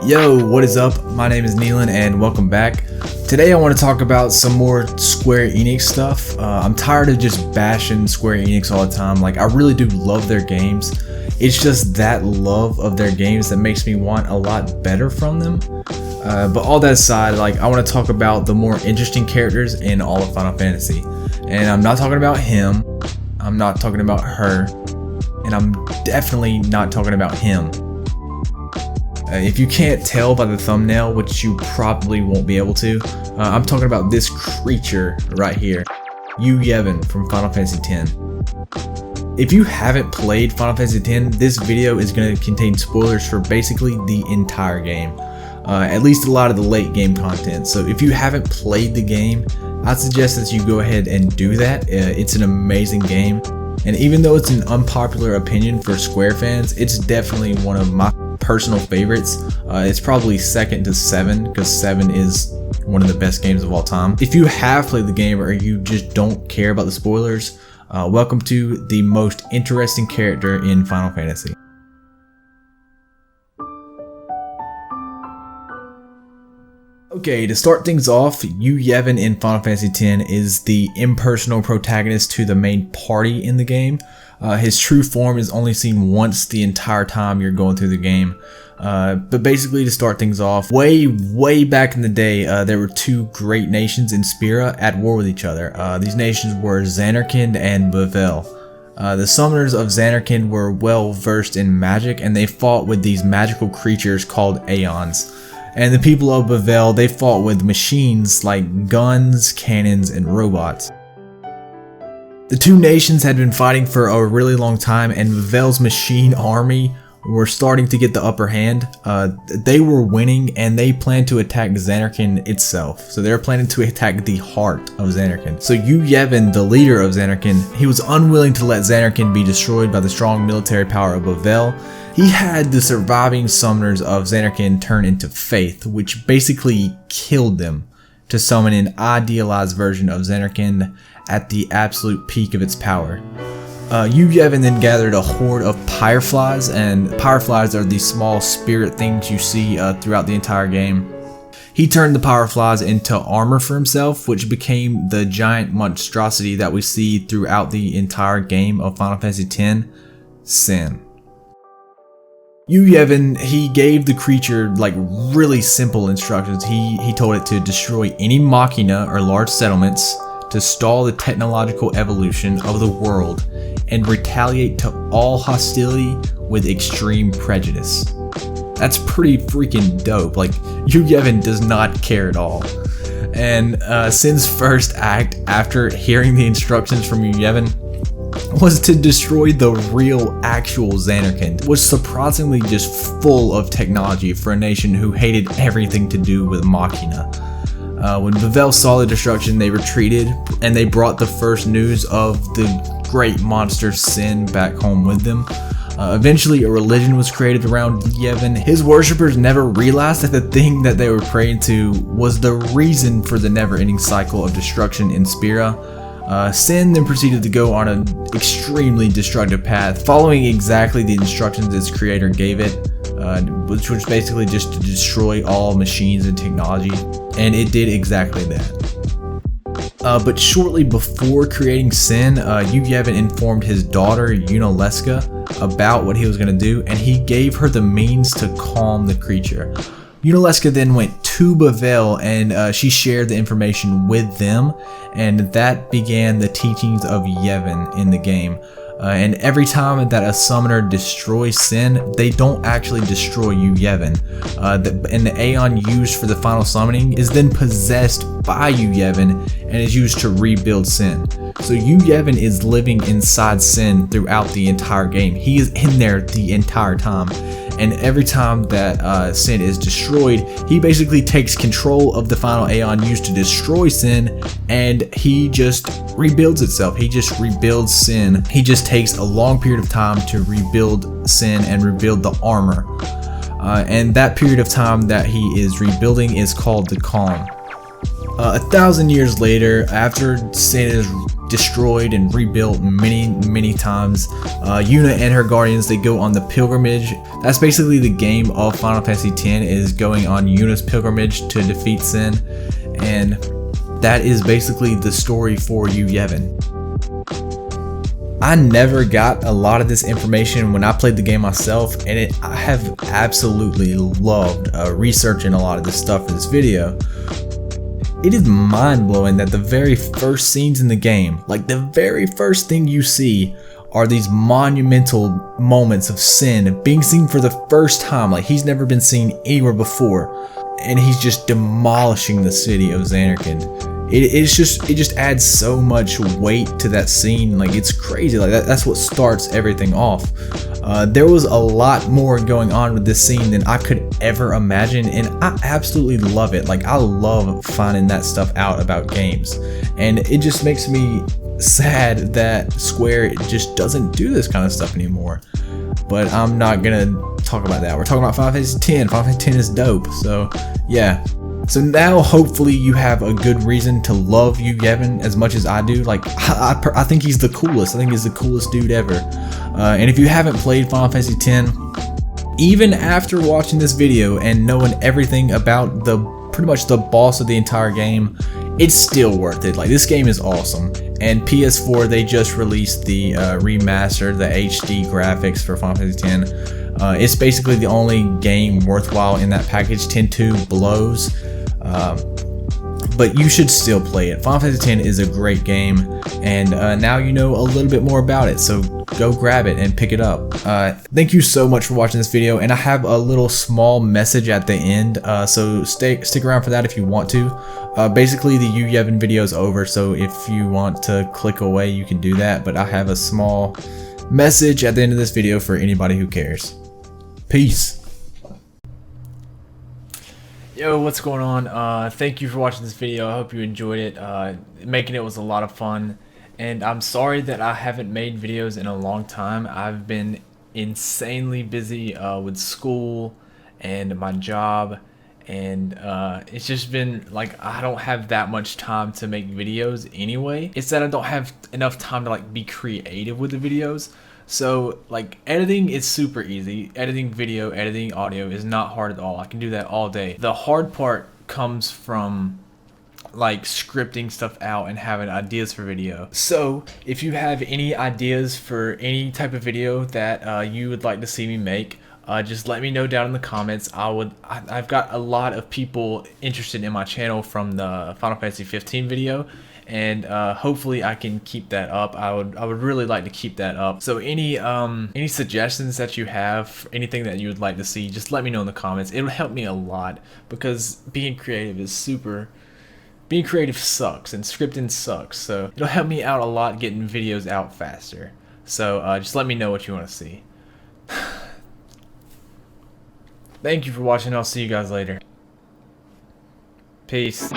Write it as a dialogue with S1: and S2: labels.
S1: Yo, what is up? My name is Nelon and welcome back. Today I want to talk about some more Square Enix stuff. I'm tired of just bashing Square Enix all the time. Like, I really do love their games. It's just that love of their games that makes me want a lot better from them. But all that aside, like, I want to talk about the more interesting characters in all of Final Fantasy. And I'm not talking about him, I'm not talking about her, and I'm definitely not talking about him. If you can't tell by the thumbnail, which you probably won't be able to, I'm talking about this creature right here, Yevon from Final Fantasy X. If you haven't played Final Fantasy X, this video is going to contain spoilers for basically the entire game, at least a lot of the late game content. So if you haven't played the game, I'd suggest that you go ahead and do that. It's an amazing game, and even though it's an unpopular opinion for Square fans, it's definitely one of my personal favorites. It's probably second to 7, because 7 is one of the best games of all time. If you have played the game or you just don't care about the spoilers, welcome to the most interesting character in Final Fantasy. Okay, to start things off, Yevon in Final Fantasy X is the impersonal protagonist to the main party in the game. His true form is only seen once the entire time you're going through the game. But basically, to start things off, way back in the day, there were two great nations in Spira at war with each other. These nations were Zanarkand and Bavel. The summoners of Zanarkand were well versed in magic, and they fought with these magical creatures called Aeons. And the people of Bavel, they fought with machines like guns, cannons, and robots. The two nations had been fighting for a really long time, and Bavel's machine army were starting to get the upper hand. They were winning, and they planned to attack Zanarkand itself. So they were planning to attack the heart of Zanarkand. So Yevon, the leader of Zanarkand, he was unwilling to let Zanarkand be destroyed by the strong military power of Bavel. He had the surviving summoners of Zanarkand turn into Faith, which basically killed them, to summon an idealized version of Zanarkand at the absolute peak of its power. Yevon then gathered a horde of Pyreflies, and Pyreflies are these small spirit things you see throughout the entire game. He turned the Pyreflies into armor for himself, which became the giant monstrosity that we see throughout the entire game of Final Fantasy X, Sin. Yevon, he gave the creature like really simple instructions. He told it to destroy any machina or large settlements, to stall the technological evolution of the world, and retaliate to all hostility with extreme prejudice. That's pretty freaking dope. Like, Yevon does not care at all. And Sin's first act after hearing the instructions from Yevon was to destroy the real actual Zanarkand, was surprisingly just full of technology for a nation who hated everything to do with Machina. When Bavel saw the destruction, they retreated, and they brought the first news of the great monster Sin back home with them. Eventually a religion was created around Yevon. His worshippers never realized that the thing that they were praying to was the reason for the never-ending cycle of destruction in Spira. Sin then proceeded to go on an extremely destructive path, following exactly the instructions its creator gave it, which was basically just to destroy all machines and technology, and it did exactly that. But shortly before creating Sin, Yevon informed his daughter Yunalesca about what he was going to do, and he gave her the means to calm the creature. Yunalesca then went to Bavel, and she shared the information with them, and that began the teachings of Yevon in the game. And every time that a summoner destroys Sin, they don't actually destroy Yevon. And the Aeon used for the final summoning is then possessed by Yevon and is used to rebuild Sin. So Yevon is living inside Sin throughout the entire game. He is in there the entire time. And every time that Sin is destroyed, he basically takes control of the final Aeon used to destroy Sin, and he just rebuilds itself. He just rebuilds Sin. He just takes a long period of time to rebuild Sin and rebuild the armor. And that period of time that he is rebuilding is called the Calm. 1,000 years later, after Sin is destroyed and rebuilt many times. Yuna and her guardians, they go on the pilgrimage. That's basically the game of Final Fantasy X, is going on Yuna's pilgrimage to defeat Sin, and that is basically the story for you, Yevon. I never got a lot of this information when I played the game myself, and I have absolutely loved researching a lot of this stuff for this video. It is mind-blowing that the very first scenes in the game, like the very first thing you see, are these monumental moments of Sin being seen for the first time. Like, he's never been seen anywhere before, and he's just demolishing the city of Zanarkand. It just adds so much weight to that scene. Like, it's crazy. Like, that's what starts everything off. There was a lot more going on with this scene than I could ever imagine, and I absolutely love it. Like, I love finding that stuff out about games, and it just makes me sad that Square just doesn't do this kind of stuff anymore. But I'm not gonna talk about that. We're talking about Final Fantasy X. Final Fantasy X is dope. So yeah. So now hopefully you have a good reason to love Yevon as much as I do. Like, I think he's the coolest. I think he's the coolest dude ever. And if you haven't played Final Fantasy X, even after watching this video and knowing everything about pretty much the boss of the entire game, it's still worth it. Like, this game is awesome. And PS4, they just released the remaster, the HD graphics for Final Fantasy X. It's basically the only game worthwhile in that package. 10-2 blows, but you should still play it. Final Fantasy X is a great game, and now you know a little bit more about it, so go grab it and pick it up. Thank you so much for watching this video, and I have a little small message at the end, so stick around for that if you want to. Basically, the Yevon video is over, so if you want to click away, you can do that, but I have a small message at the end of this video for anybody who cares. Peace. Yo, what's going on? Thank you for watching this video. I hope you enjoyed it. Making it was a lot of fun, and I'm sorry that I haven't made videos in a long time. I've been insanely busy with school and my job, and it's just been like I don't have that much time to make videos anyway. It's that I don't have enough time to like be creative with the videos. So like, editing is super easy. Editing video, editing audio is not hard at all. I can do that all day. The hard part comes from like scripting stuff out and having ideas for video. So if you have any ideas for any type of video that you would like to see me make, just let me know down in the comments. I've got a lot of people interested in my channel from the Final Fantasy 15 video, and hopefully I can keep that up. I would really like to keep that up. So any suggestions that you have, anything that you would like to see, just let me know in the comments. It would help me a lot, because being creative sucks, and scripting sucks. So it'll help me out a lot getting videos out faster. So just let me know what you want to see. Thank you for watching. I'll see you guys later. Peace.